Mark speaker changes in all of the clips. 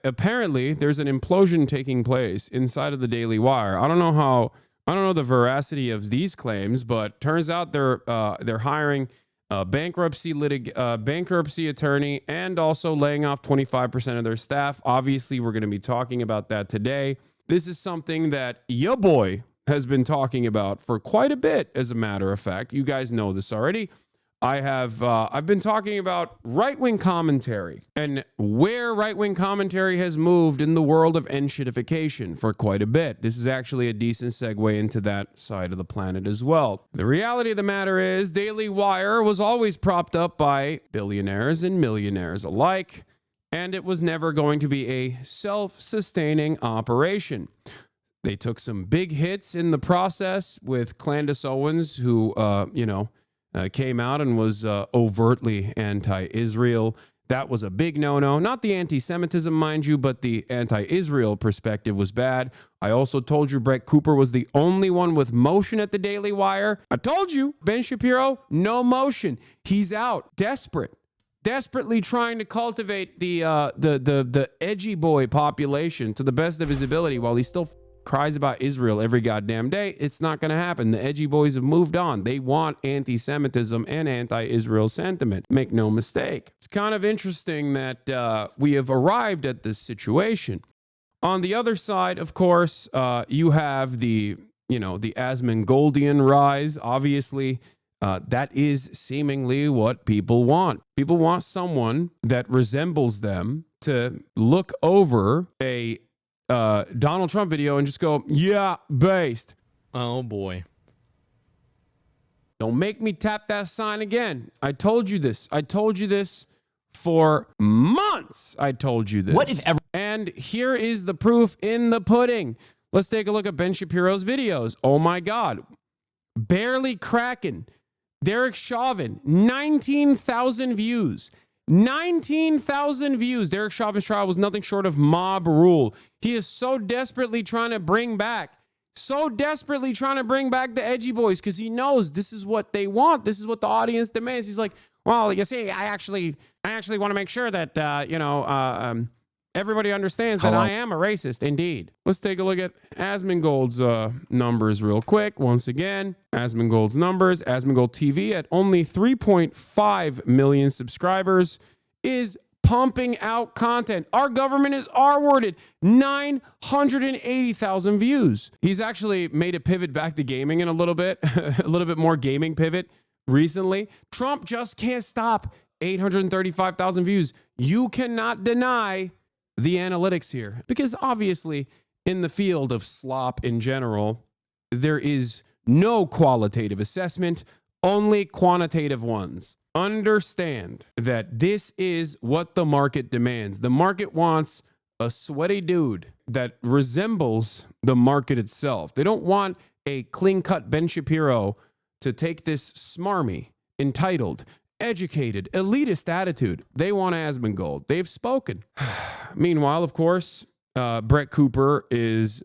Speaker 1: apparently there's an implosion taking place inside of the Dailywire. I don't know the veracity of these claims, but turns out they're hiring a bankruptcy attorney and also laying off 25% of their staff. Obviously, we're going to be talking about that today. This is something that your boy has been talking about for quite a bit, as a matter of fact. You guys know this already. I've been talking about right-wing commentary and where right-wing commentary has moved in the world of enshittification for quite a bit. This is actually a decent segue into that side of the planet as well. The reality of the matter is Dailywire was always propped up by billionaires and millionaires alike, and it was never going to be a self-sustaining operation. They took some big hits in the process with Candace Owens, who, came out and was overtly anti-Israel. That was a big no-no. Not the anti-Semitism, mind you, but the anti-Israel perspective was bad. I also told you Brett Cooper was the only one with motion at the Daily Wire. I told you, Ben Shapiro, no motion. He's out, desperately trying to cultivate the edgy boy population to the best of his ability while he still cries about Israel every goddamn day. It's not going to happen. The edgy boys have moved on. They want anti-Semitism and anti-Israel sentiment. Make no mistake. It's kind of interesting that we have arrived at this situation. On the other side, of course, you have the Asmongoldian rise. Obviously, that is seemingly what people want. People want someone that resembles them to look over a Donald Trump video and just go, yeah, based.
Speaker 2: Oh boy.
Speaker 1: Don't make me tap that sign again. I told you this. I told you this for months. I told you this.
Speaker 2: What if ever?
Speaker 1: And here is the proof in the pudding. Let's take a look at Ben Shapiro's videos. Oh my God. Barely cracking. Derek Chauvin, 19,000 views. 19,000 views. Derek Chauvin's trial was nothing short of mob rule. He is so desperately trying to bring back the edgy boys because he knows this is what they want. This is what the audience demands. He's like, well, you see, I actually want to make sure that, everybody understands that I am a racist, indeed. Let's take a look at Asmongold's numbers real quick. Once again, Asmongold's numbers. Asmongold TV at only 3.5 million subscribers is pumping out content. Our government is R-worded. 980,000 views. He's actually made a pivot back to gaming in a little bit more gaming pivot recently. Trump just can't stop. 835,000 views. You cannot deny the analytics here, because obviously in the field of slop in general, there is no qualitative assessment, only quantitative ones. Understand that this is what the market demands. The market wants a sweaty dude that resembles the market itself. They don't want a clean-cut Ben Shapiro to take this smarmy, entitled, educated, elitist attitude. They want Asmongold. They've spoken. Meanwhile, of course, Brett Cooper is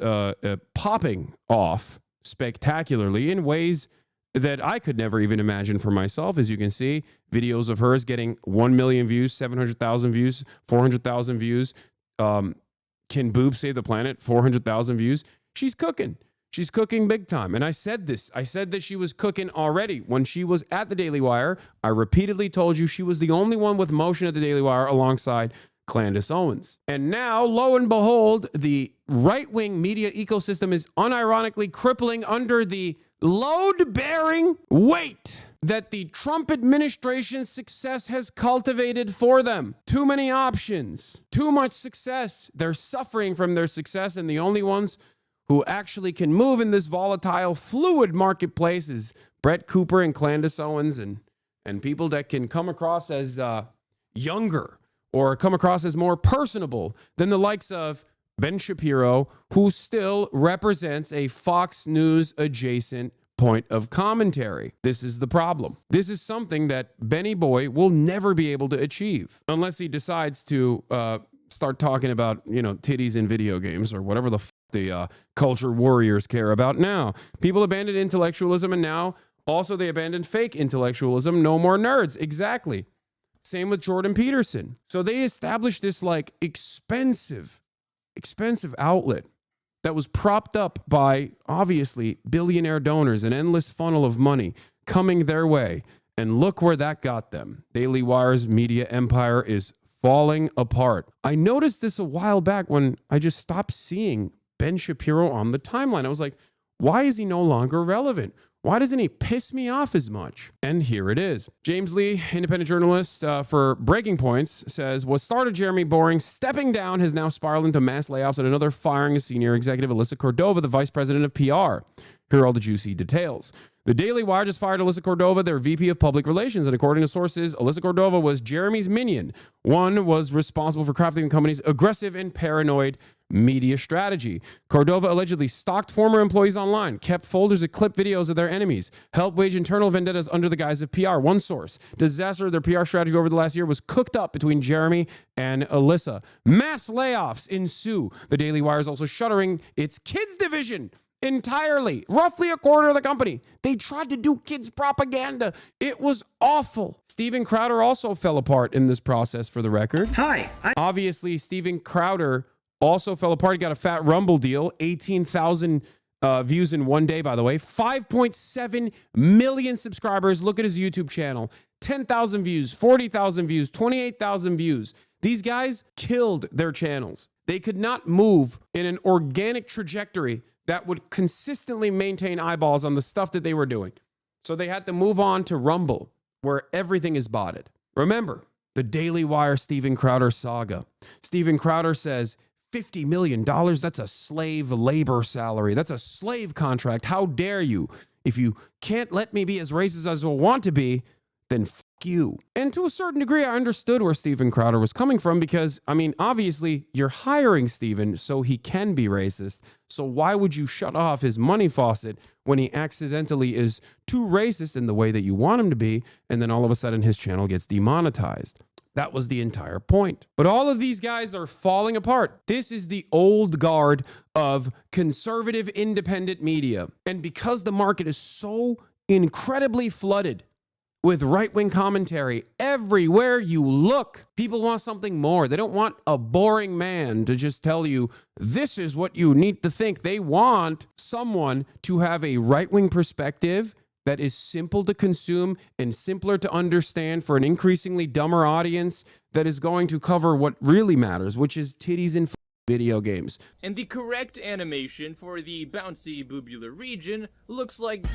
Speaker 1: popping off spectacularly in ways that I could never even imagine for myself. As you can see, videos of hers getting 1 million views, 700,000 views, 400,000 views. Can Boob Save the Planet? 400,000 views. She's cooking. She's cooking big time. And I said this. I said that she was cooking already. When she was at the Daily Wire, I repeatedly told you she was the only one with motion at the Daily Wire alongside Candace Owens. And now, lo and behold, the right-wing media ecosystem is unironically crippling under the load-bearing weight that the Trump administration's success has cultivated for them. Too many options, too much success. They're suffering from their success, and the only ones who actually can move in this volatile, fluid marketplace is Brett Cooper and Candace Owens and people that can come across as younger or come across as more personable than the likes of Ben Shapiro, who still represents a Fox News adjacent point of commentary. This is the problem. This is something that Benny Boy will never be able to achieve unless he decides to start talking about, titties in video games or whatever the culture warriors care about now. People abandoned intellectualism, and now also they abandoned fake intellectualism. No more nerds. Exactly. Same with Jordan Peterson. So they established this like expensive outlet that was propped up by obviously billionaire donors, an endless funnel of money coming their way. And look where that got them. Dailywire's media empire is falling apart. I noticed this a while back when I just stopped seeing Ben Shapiro on the timeline. I was like, why is he no longer relevant? Why doesn't he piss me off as much? And here it is. James Lee, independent journalist for Breaking Points, says, what started Jeremy Boring stepping down has now spiraled into mass layoffs and another firing of senior executive Alyssa Cordova, the vice president of PR. Here are all the juicy details. The Daily Wire just fired Alyssa Cordova, their VP of Public Relations, and according to sources, Alyssa Cordova was Jeremy's minion. One was responsible for crafting the company's aggressive and paranoid media strategy. Cordova allegedly stalked former employees online, kept folders of clip videos of their enemies, helped wage internal vendettas under the guise of PR. One source, disaster of their PR strategy over the last year was cooked up between Jeremy and Alyssa. Mass layoffs ensue. The Daily Wire is also shuttering its kids division entirely, roughly a quarter of the company. They tried to do kids propaganda. It was awful. Steven Crowder also fell apart in this process, for the record. Obviously, Steven Crowder also fell apart. He got a fat Rumble deal, 18,000 views in one day, by the way. 5.7 million subscribers. Look at his YouTube channel. 10,000 views, 40,000 views, 28,000 views. These guys killed their channels. They could not move in an organic trajectory that would consistently maintain eyeballs on the stuff that they were doing. So they had to move on to Rumble, where everything is botted. Remember, the Daily Wire Steven Crowder saga. Steven Crowder says, $50 million, that's a slave labor salary. That's a slave contract. How dare you? If you can't let me be as racist as I want to be, then f you. And to a certain degree, I understood where Steven Crowder was coming from because, I mean, obviously, you're hiring Steven so he can be racist. So why would you shut off his money faucet when he accidentally is too racist in the way that you want him to be, and then all of a sudden his channel gets demonetized? That was the entire point. But all of these guys are falling apart. This is the old guard of conservative independent media. And because the market is so incredibly flooded with right-wing commentary everywhere you look, people want something more. They don't want a boring man to just tell you, this is what you need to think. They want someone to have a right-wing perspective that is simple to consume and simpler to understand for an increasingly dumber audience that is going to cover what really matters, which is titties and video games.
Speaker 2: And the correct animation for the bouncy boobular region looks like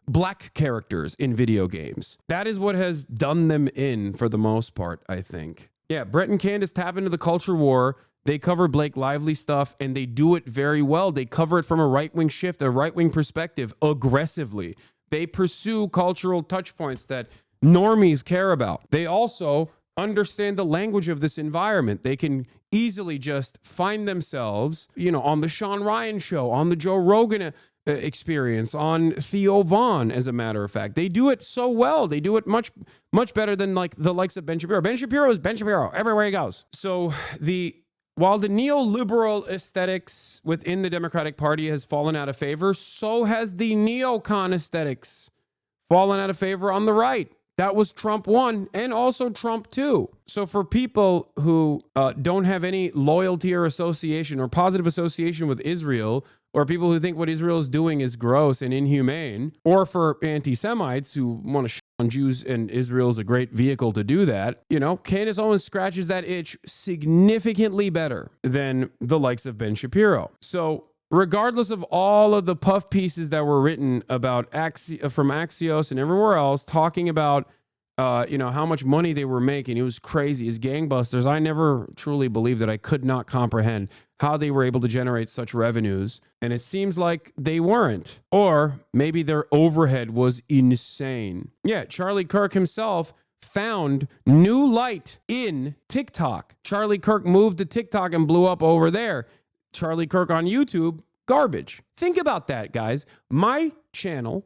Speaker 1: black characters in video games. That is what has done them in for the most part, I think. Yeah, Brett and Candace tap into the culture war. They cover Blake Lively stuff, and they do it very well. They cover it from a right-wing shift, a right-wing perspective, aggressively. They pursue cultural touch points that normies care about. They also understand the language of this environment. They can easily just find themselves, you know, on the Sean Ryan show, on the Joe Rogan experience, on Theo Vaughn, as a matter of fact. They do it so well. They do it much better than like the likes of Ben Shapiro. Ben Shapiro is Ben Shapiro everywhere he goes. So while the neoliberal aesthetics within the Democratic Party has fallen out of favor, so has the neocon aesthetics fallen out of favor on the right. That was Trump 1 and also Trump 2. So for people who don't have any loyalty or association or positive association with Israel, or people who think what Israel is doing is gross and inhumane, or for anti-Semites who want to shit on Jews and Israel is a great vehicle to do that, you know, Candace Owens scratches that itch significantly better than the likes of Ben Shapiro. So regardless of all of the puff pieces that were written about from Axios and everywhere else talking about you know, how much money they were making, it was crazy. It's gangbusters. I never truly believed that. I could not comprehend how they were able to generate such revenues. And it seems like they weren't. Or maybe their overhead was insane. Yeah, Charlie Kirk himself found new light in TikTok. Charlie Kirk moved to TikTok and blew up over there. Charlie Kirk on YouTube, garbage. Think about that, guys. My channel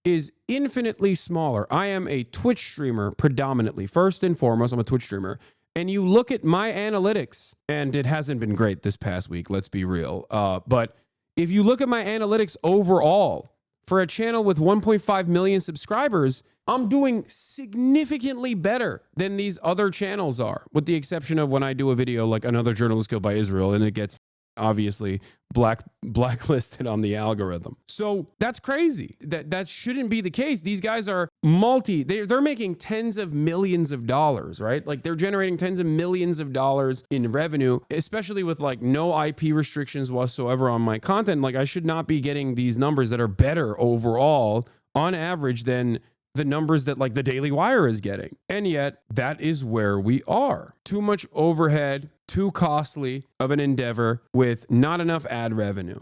Speaker 1: is infinitely smaller. I am a Twitch streamer predominantly. First and foremost, I'm a Twitch streamer. And you look at my analytics, and it hasn't been great this past week, let's be real. But if you look at my analytics overall, for a channel with 1.5 million subscribers, I'm doing significantly better than these other channels are, with the exception of when I do a video like Another Journalist Killed by Israel and it gets obviously blacklisted on the algorithm. So that's crazy. That shouldn't be the case. These guys are they're making tens of millions of dollars, right? Like they're generating tens of millions of dollars in revenue, especially with like no IP restrictions whatsoever on my content. Like I should not be getting these numbers that are better overall on average than the numbers that like the Dailywire is getting. And yet that is where we are. Too much overhead, too costly of an endeavor with not enough ad revenue.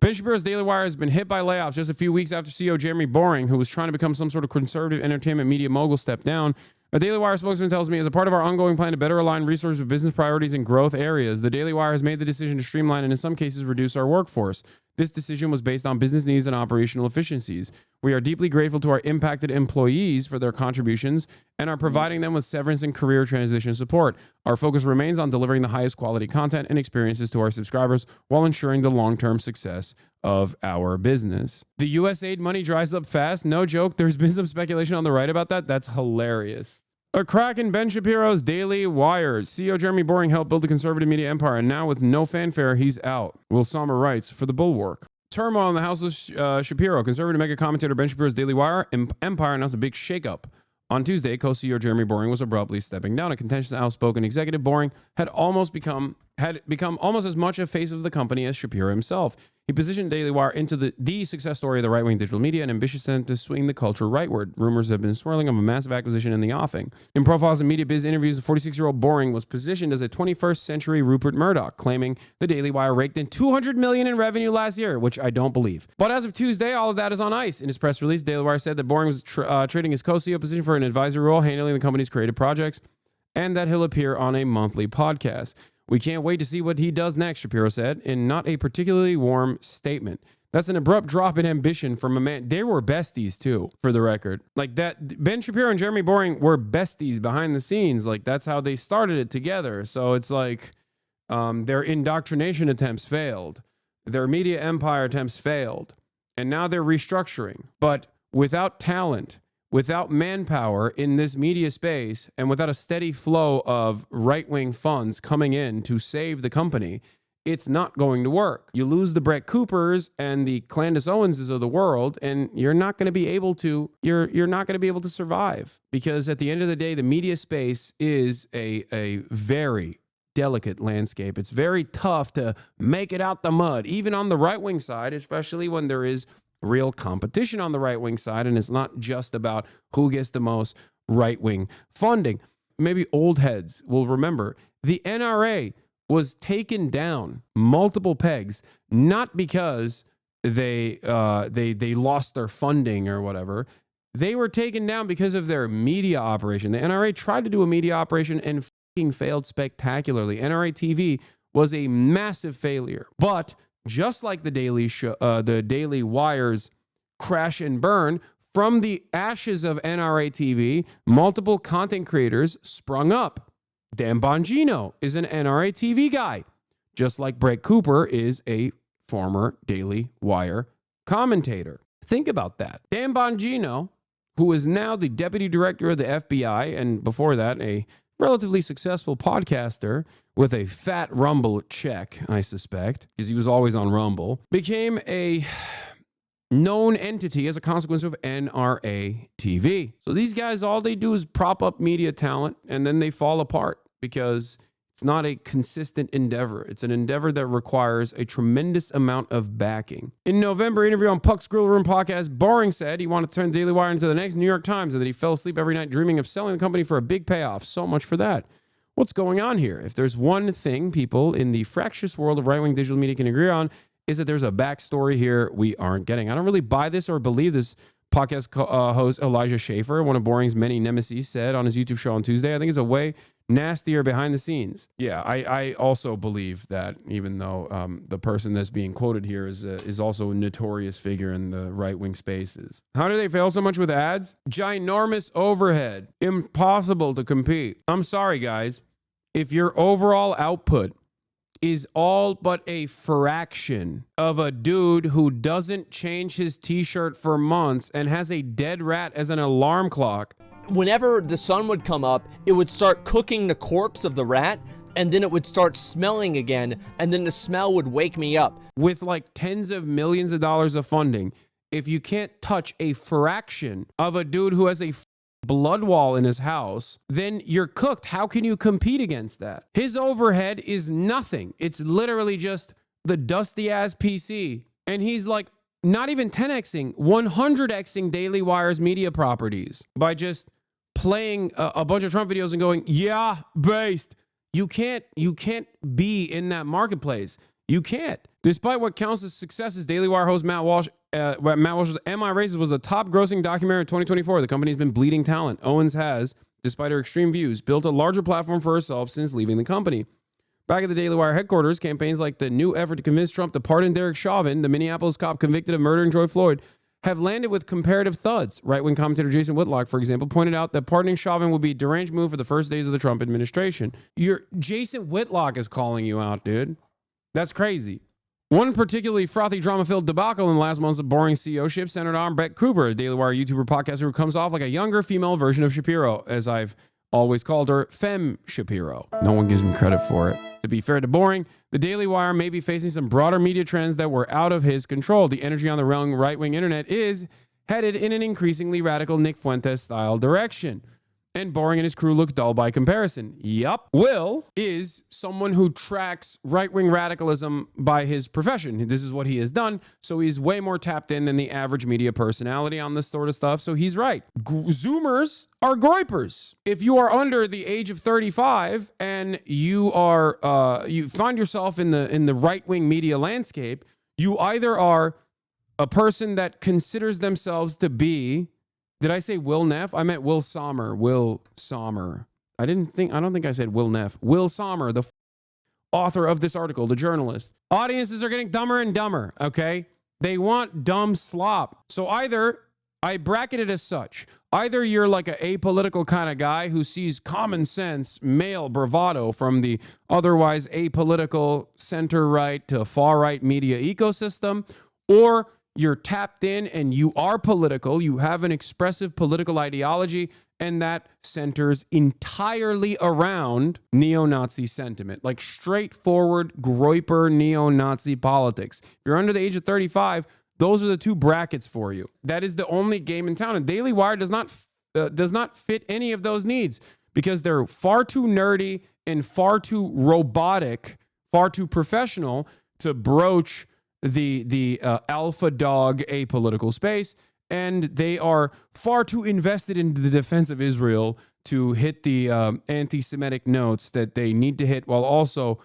Speaker 1: Ben Shapiro's Dailywire has been hit by layoffs just a few weeks after CEO Jeremy Boring, who was trying to become some sort of conservative entertainment media mogul, stepped down. A Dailywire spokesman tells me, as a part of our ongoing plan to better align resources with business priorities and growth areas, the Dailywire has made the decision to streamline and in some cases reduce our workforce. This decision was based on business needs and operational efficiencies. We are deeply grateful to our impacted employees for their contributions and are providing them with severance and career transition support. Our focus remains on delivering the highest quality content and experiences to our subscribers while ensuring the long-term success of our business. The USAID money dries up fast. No joke. There's been some speculation on the right about that. That's hilarious. A crack in Ben Shapiro's Dailywire. CEO Jeremy Boring helped build a conservative media empire, and now with no fanfare, he's out. Will Sommer writes for The Bulwark. Turmoil in the house of Shapiro. Conservative mega commentator Ben Shapiro's Dailywire empire announced a big shakeup. On Tuesday, co-CEO Jeremy Boring was abruptly stepping down. A contentious, outspoken executive, Boring had become almost as much a face of the company as Shapiro himself. He positioned Dailywire into the success story of the right-wing digital media and ambitious attempt to swing the culture rightward. Rumors have been swirling of a massive acquisition in the offing. In profiles and media biz interviews, the 46-year-old Boring was positioned as a 21st century Rupert Murdoch, claiming the Dailywire raked in $200 million in revenue last year, which I don't believe. But as of Tuesday, all of that is on ice. In his press release, Dailywire said that Boring was trading his co-CEO position for an advisory role, handling the company's creative projects, and that he'll appear on a monthly podcast. We can't wait to see what he does next, Shapiro said, in not a particularly warm statement. That's an abrupt drop in ambition from a man. They were besties, too, for the record. Like that, Ben Shapiro and Jeremy Boring were besties behind the scenes. Like, that's how they started it together. So it's like their indoctrination attempts failed. Their media empire attempts failed. And now they're restructuring. But without talent, without manpower in this media space, and without a steady flow of right-wing funds coming in to save the company, it's not going to work. You lose the Brett Coopers and the Candace Owenses of the world, and you're not going to be able to. You're not going to be able to survive, because at the end of the day, the media space is a very delicate landscape. It's very tough to make it out the mud, even on the right-wing side, especially when there is real competition on the right-wing side, and it's not just about who gets the most right-wing funding. Maybe old heads will remember the NRA was taken down multiple pegs, not because they lost their funding or whatever. They were taken down because of their media operation. The NRA tried to do a media operation and fucking failed spectacularly. NRA TV was a massive failure, but just like the Dailywire's crash and burn, from the ashes of NRA TV, multiple content creators sprung up. Dan Bongino is an NRA TV guy, just like Brett Cooper is a former Dailywire commentator. Think about that. Dan Bongino, who is now the deputy director of the FBI, and before that, a relatively successful podcaster with a fat Rumble check, I suspect, because he was always on Rumble, became a known entity as a consequence of NRA TV. So these guys, all they do is prop up media talent, and then they fall apart because it's not a consistent endeavor. It's an endeavor that requires a tremendous amount of backing. In November, interview on Puck's Grill Room podcast, Boring said he wanted to turn Dailywire into the next New York Times and that he fell asleep every night dreaming of selling the company for a big payoff. So much for that. What's going on here? If there's one thing people in the fractious world of right-wing digital media can agree on, is that there's a backstory here we aren't getting. I don't really buy this or believe this. Podcast host Elijah Schaefer, one of Boring's many nemesis, said on his YouTube show on Tuesday, I think it's a way nastier behind the scenes. Yeah, I also believe that, even though the person that's being quoted here is also a notorious figure in the right-wing spaces. How do they fail so much with ads? Ginormous overhead. Impossible to compete. I'm sorry, guys. If your overall output is all but a fraction of a dude who doesn't change his t-shirt for months and has a dead rat as an alarm clock.
Speaker 3: Whenever the sun would come up, it would start cooking the corpse of the rat, and then it would start smelling again, and then the smell would wake me up.
Speaker 1: With like tens of millions of dollars of funding, if you can't touch a fraction of a dude who has a blood wall in his house, then you're cooked. How can you compete against that? His overhead is nothing. It's literally just the dusty ass PC. And he's like not even 10xing, 100xing Dailywire's media properties by just playing a bunch of Trump videos and going, yeah, based. You can't be in that marketplace. You can't. Despite what counts as successes, Dailywire host Matt Walsh's Am I Racist was the top grossing documentary in 2024. The company's been bleeding talent. Owens has, despite her extreme views, built a larger platform for herself since leaving the company. Back at the Dailywire headquarters, campaigns like the new effort to convince Trump to pardon Derek Chauvin, the Minneapolis cop convicted of murdering George Floyd, have landed with comparative thuds. Right-wing commentator Jason Whitlock, for example, pointed out that pardoning Chauvin would be a deranged move for the first days of the Trump administration. Jason Whitlock is calling you out, dude. That's crazy. One particularly frothy, drama-filled debacle in the last month's boring CEO ship centered on Brett Kruber, a Dailywire YouTuber podcaster who comes off like a younger female version of Shapiro, as I've always called her, Femme Shapiro. No one gives me credit for it. To be fair to Boring, the Daily Wire may be facing some broader media trends that were out of his control. The energy on the right-wing internet is headed in an increasingly radical Nick Fuentes-style direction. And Boring and his crew look dull by comparison. Yup. Will is someone who tracks right-wing radicalism by his profession. This is what he has done, so he's way more tapped in than the average media personality on this sort of stuff, so he's right. Zoomers are groypers. If you are under the age of 35 and you find yourself in the right-wing media landscape, you either are a person that considers themselves to be... Did I say Will Neff? I meant Will Sommer. Will Sommer. I don't think I said Will Neff. Will Sommer, the author of this article, the journalist. Audiences are getting dumber and dumber, okay? They want dumb slop. So either, I bracket it as such, either you're like an apolitical kind of guy who sees common sense, male bravado from the otherwise apolitical center-right to far-right media ecosystem, or you're tapped in and you are political, you have an expressive political ideology, and that centers entirely around neo-Nazi sentiment, like straightforward groyper neo-Nazi politics. If you're under the age of 35, those are the two brackets for you. That is the only game in town. And Daily Wire does not fit any of those needs because they're far too nerdy and far too robotic, far too professional to broach the alpha dog apolitical space, and they are far too invested in the defense of Israel to hit the anti-Semitic notes that they need to hit, while also,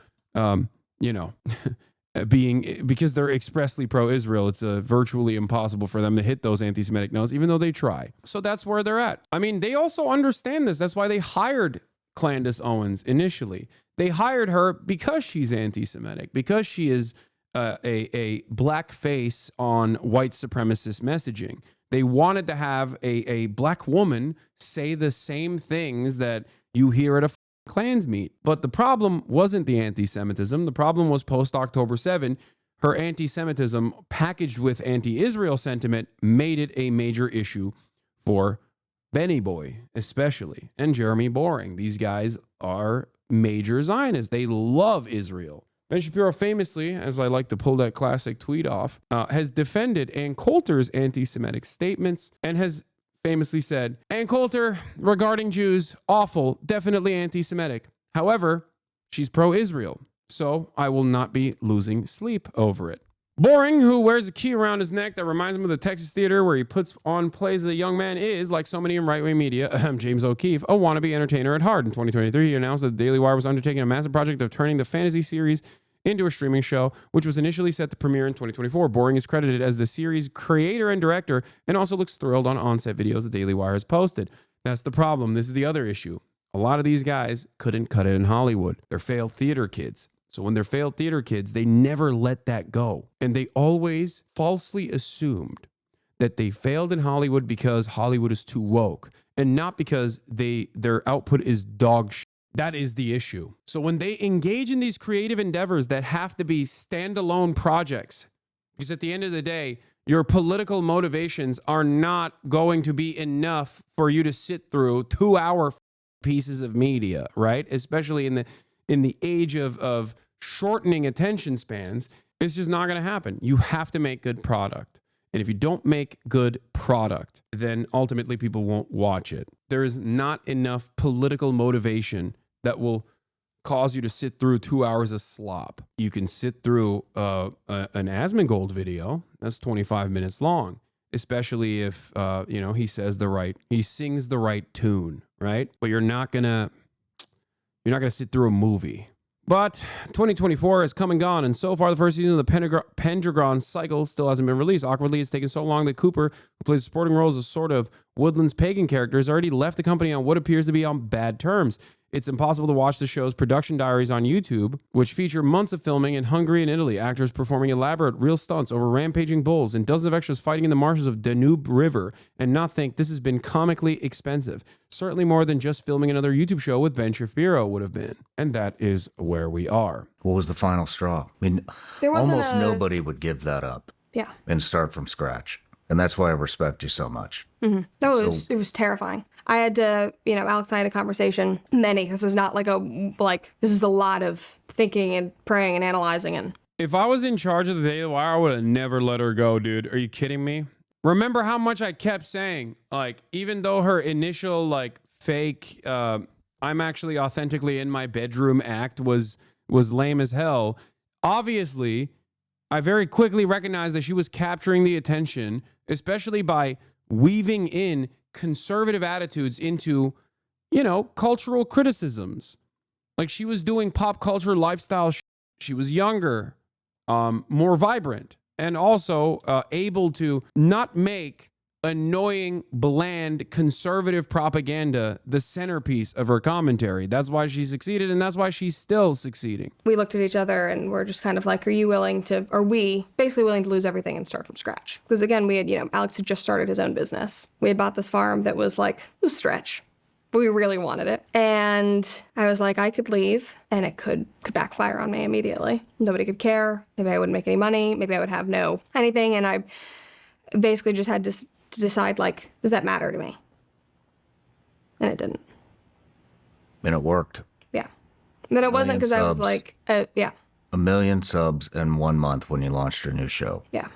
Speaker 1: because they're expressly pro-Israel, it's virtually impossible for them to hit those anti-Semitic notes, even though they try. So that's where they're at. I mean, they also understand this. That's why they hired Candace Owens initially. They hired her because she's anti-Semitic, because she is a black face on white supremacist messaging. They wanted to have a black woman say the same things that you hear at a Klans meet. But the problem wasn't the anti-Semitism. The problem was post-October 7. Her anti-Semitism packaged with anti-Israel sentiment made it a major issue for Benny Boy, especially, and Jeremy Boring. These guys are major Zionists. They love Israel. Ben Shapiro famously, as I like to pull that classic tweet off, has defended Ann Coulter's anti-Semitic statements and has famously said, Ann Coulter, regarding Jews, awful, definitely anti-Semitic. However, she's pro-Israel, so I will not be losing sleep over it. Boring, who wears a key around his neck that reminds him of the Texas Theater where he puts on plays as a young man, is, like so many in right-wing media, James O'Keefe, a wannabe entertainer at heart. In 2023, he announced that the Daily Wire was undertaking a massive project of turning the fantasy series into a streaming show, which was initially set to premiere in 2024. Boring is credited as the series creator and director and also looks thrilled on on-set videos the Daily Wire has posted. That's the problem. This is the other issue. A lot of these guys couldn't cut it in Hollywood. They're failed theater kids. So when they're failed theater kids, they never let that go. And they always falsely assumed that they failed in Hollywood because Hollywood is too woke and not because their output is dog shit. That is the issue. So when they engage in these creative endeavors that have to be standalone projects, because at the end of the day, your political motivations are not going to be enough for you to sit through 2-hour pieces of media, right? Especially in the age of shortening attention spans, it's just not going to happen. You have to make good product. And if you don't make good product, then ultimately people won't watch it. There is not enough political motivation that will cause you to sit through 2 hours of slop. You can sit through an Asmongold video that's 25 minutes long, especially if he sings the right tune, right? But you're not gonna sit through a movie. But 2024 has come and gone, and so far the first season of the Pendragon cycle still hasn't been released. Awkwardly, it's taken so long that Cooper, who plays a supporting role as a sort of Woodlands pagan character, has already left the company on what appears to be on bad terms. It's impossible to watch the show's production diaries on YouTube, which feature months of filming in Hungary and Italy, actors performing elaborate real stunts over rampaging bulls, and dozens of extras fighting in the marshes of Danube River, and not think this has been comically expensive. Certainly more than just filming another YouTube show with Ben Shapiro would have been. And that is where we are.
Speaker 4: What was the final straw? I mean, almost nobody would give that up.
Speaker 5: Yeah.
Speaker 4: And start from scratch. And that's why I respect you so much.
Speaker 5: Mm-hmm. No, it was terrifying. I had to, Alex and I had a conversation. This was not this is a lot of thinking and praying and analyzing. And
Speaker 1: if I was in charge of the Dailywire, I would have never let her go, dude. Are you kidding me? Remember how much I kept saying, even though her initial, fake, I'm actually authentically in my bedroom act was lame as hell. Obviously, I very quickly recognized that she was capturing the attention, especially by weaving in conservative attitudes into, cultural criticisms. Like she was doing pop culture lifestyle. She was younger, more vibrant, and also able to not make annoying, bland, conservative propaganda the centerpiece of her commentary. That's why she succeeded, and that's why she's still succeeding.
Speaker 5: We looked at each other and we're just kind of like, we basically willing to lose everything and start from scratch? Because again, we had, Alex had just started his own business. We had bought this farm that was a stretch, but we really wanted it. And I was like, I could leave and it could backfire on me immediately. Nobody could care. Maybe I wouldn't make any money. Maybe I would have no anything. And I basically just had to decide, does that matter to me? And it didn't.
Speaker 4: And it worked.
Speaker 5: Yeah. But it wasn't because I was yeah.
Speaker 4: 1 million subs in 1 month when you launched your new show.
Speaker 5: Yeah.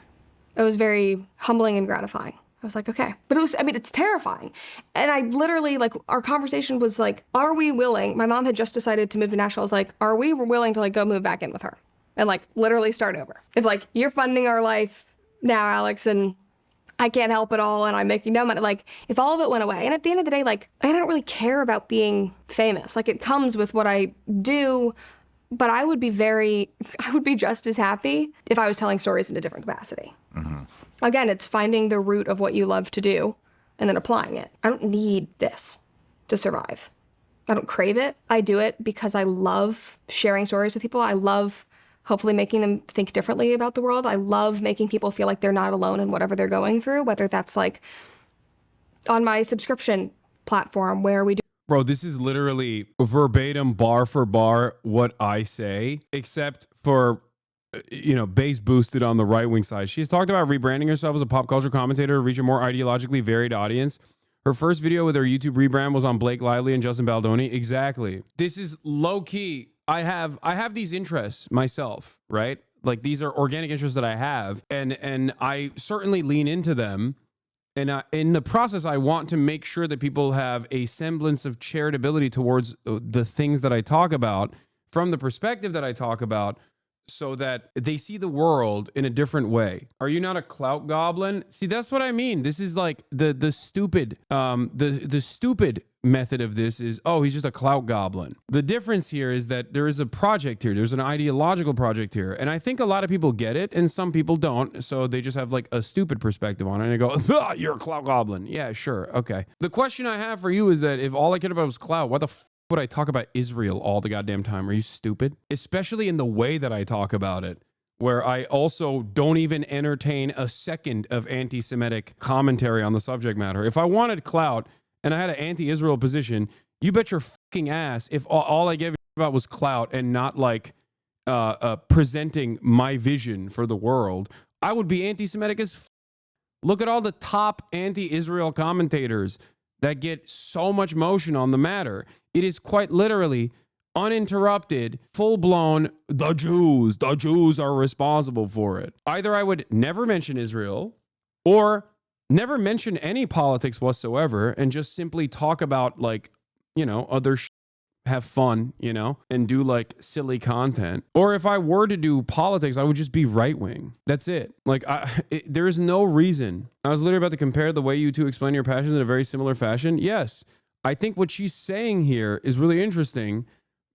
Speaker 5: It was very humbling and gratifying. I was like, okay. But it's terrifying. And I literally, our conversation was are we willing? My mom had just decided to move to Nashville. I was like, are we willing to go move back in with her? And literally start over. If you're funding our life now, Alex, and I can't help it all, and I'm making no money. If all of it went away, and at the end of the day, I don't really care about being famous. It comes with what I do, but I would be just as happy if I was telling stories in a different capacity. Mm-hmm. Again, it's finding the root of what you love to do and then applying it. I don't need this to survive. I don't crave it. I do it because I love sharing stories with people. I love hopefully making them think differently about the world. I love making people feel like they're not alone in whatever they're going through, whether that's on my subscription platform where we do.
Speaker 1: Bro, this is literally verbatim, bar for bar, what I say, except for, base boosted on the right-wing side. She's talked about rebranding herself as a pop culture commentator to reach a more ideologically varied audience. Her first video with her YouTube rebrand was on Blake Lively and Justin Baldoni. Exactly. This is low-key. I have these interests myself, right? These are organic interests that I have, and I certainly lean into them. And in the process, I want to make sure that people have a semblance of charitability towards the things that I talk about from the perspective that I talk about, so that they see the world in a different way. Are you not a clout goblin? See, that's what I mean. This is the stupid, the stupid method of this is, he's just a clout goblin. The difference here is that there is a project here. There's an ideological project here. And I think a lot of people get it and some people don't. So they just have a stupid perspective on it and they go, you're a clout goblin. Yeah, sure. Okay. The question I have for you is that if all I cared about was clout, why the would I talk about Israel all the goddamn time? Are you stupid? Especially in the way that I talk about it, where I also don't even entertain a second of anti-Semitic commentary on the subject matter. If I wanted clout and I had an anti-Israel position, You bet your fucking ass if all I gave a about was clout and not like presenting my vision for the world, I would be anti-Semitic as Look at all the top anti-Israel commentators that get so much motion on the matter. It is quite literally uninterrupted, full-blown, the Jews are responsible for it. Either I would never mention Israel or never mention any politics whatsoever and just simply talk about, like, you know, other have fun, you know, and do like silly content. Or if I were to do politics, I would just be right wing. That's it. Like, there is no reason. I was literally about to compare the way you two explain your passions in a very similar fashion. Yes, I think what she's saying here is really interesting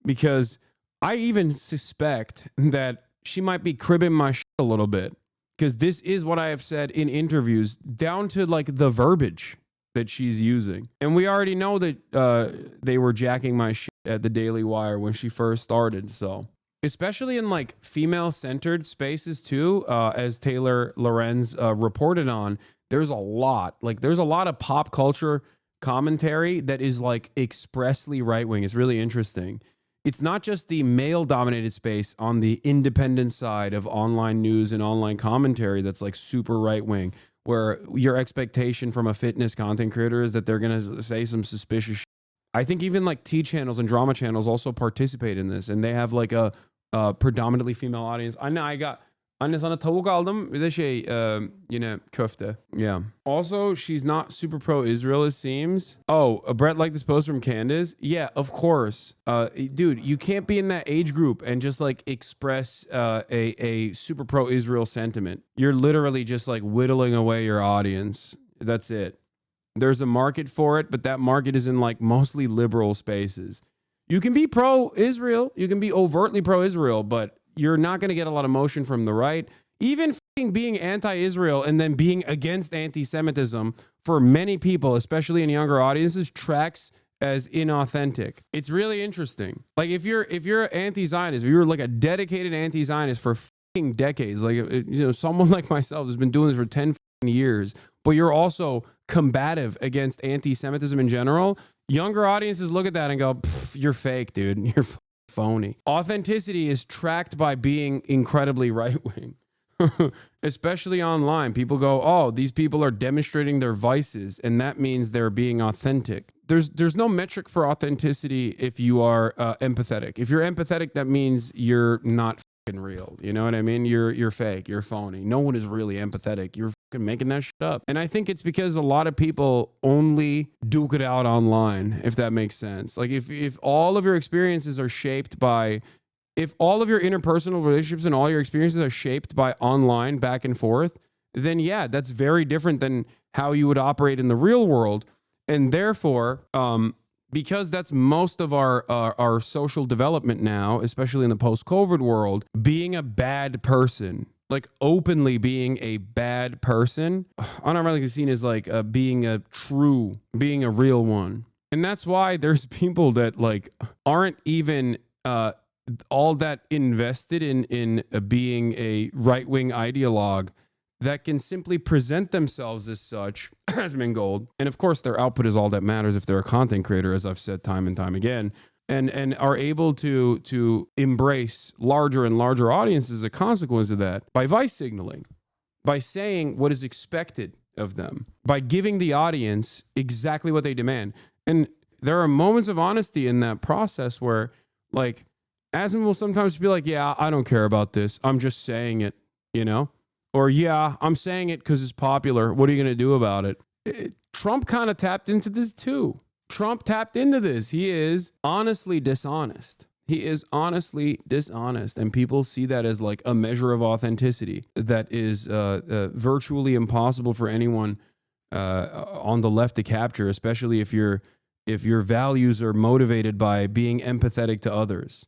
Speaker 1: because I even suspect that she might be cribbing my shit a little bit, because this is what I have said in interviews down to like the verbiage that she's using. And we already know that they were jacking my shit at the Dailywire when she first started. So especially in like female centered spaces too, as Taylor Lorenz reported on, there's a lot of pop culture commentary that is like expressly right wing. It's really interesting. It's not just the male dominated space on the independent side of online news and online commentary that's like super right wing, where your expectation from a fitness content creator is that they're going to say some suspicious shit. I think even like T channels and drama channels also participate in this, and they have like a predominantly female audience. I got sana tavuk aldım bir de şey yine köfte. Yeah. Also, she's not super pro-Israel, it seems. Oh, Brett liked this post from Candace. Yeah, of course. Dude, you can't be in that age group and just like express a super pro-Israel sentiment. You're literally just like whittling away your audience. That's it. There's a market for it, but that market is in like mostly liberal spaces. You can be pro-Israel. You can be overtly pro-Israel, but you're not going to get a lot of motion from the right. Even being anti-Israel and then being against anti-Semitism for many people, especially in younger audiences, tracks as inauthentic. It's really interesting. Like if you're anti-Zionist, if you're like a dedicated anti-Zionist for decades, like, you know, someone like myself who's been doing this for 10 years, but you're also combative against anti-Semitism in general, younger audiences look at that and go, you're fake, dude. You're phony. Authenticity is tracked by being incredibly right-wing, especially online. People go, oh, these people are demonstrating their vices, and that means they're being authentic. There's no metric for authenticity if you are empathetic. If you're empathetic, that means you're not fucking real. You know what I mean? You're fake. You're phony. No one is really empathetic. You're fucking making that shit up. And I think it's because a lot of people only duke it out online, if that makes sense. Like if all of your experiences are shaped by, if all of your interpersonal relationships and all your experiences are shaped by online back and forth, then yeah, that's very different than how you would operate in the real world. And therefore, because that's most of our social development now, especially in the post-COVID world, being a bad person, like openly being a bad person, I'm not really seen as like being a real one. And that's why there's people that like aren't even all that invested in being a right-wing ideologue that can simply present themselves as such, Asmongold. And of course, their output is all that matters if they're a content creator, as I've said time and time again, and are able to embrace larger and larger audiences as a consequence of that by vice signaling, by saying what is expected of them, by giving the audience exactly what they demand. And there are moments of honesty in that process where, like, Asmon will sometimes be like, yeah, I don't care about this. I'm just saying it, you know? Or, yeah, I'm saying it because it's popular. What are you going to do about it? Trump kind of tapped into this too. Trump tapped into this. He is honestly dishonest. He is honestly dishonest. And people see that as like a measure of authenticity that is virtually impossible for anyone on the left to capture, especially if your values are motivated by being empathetic to others.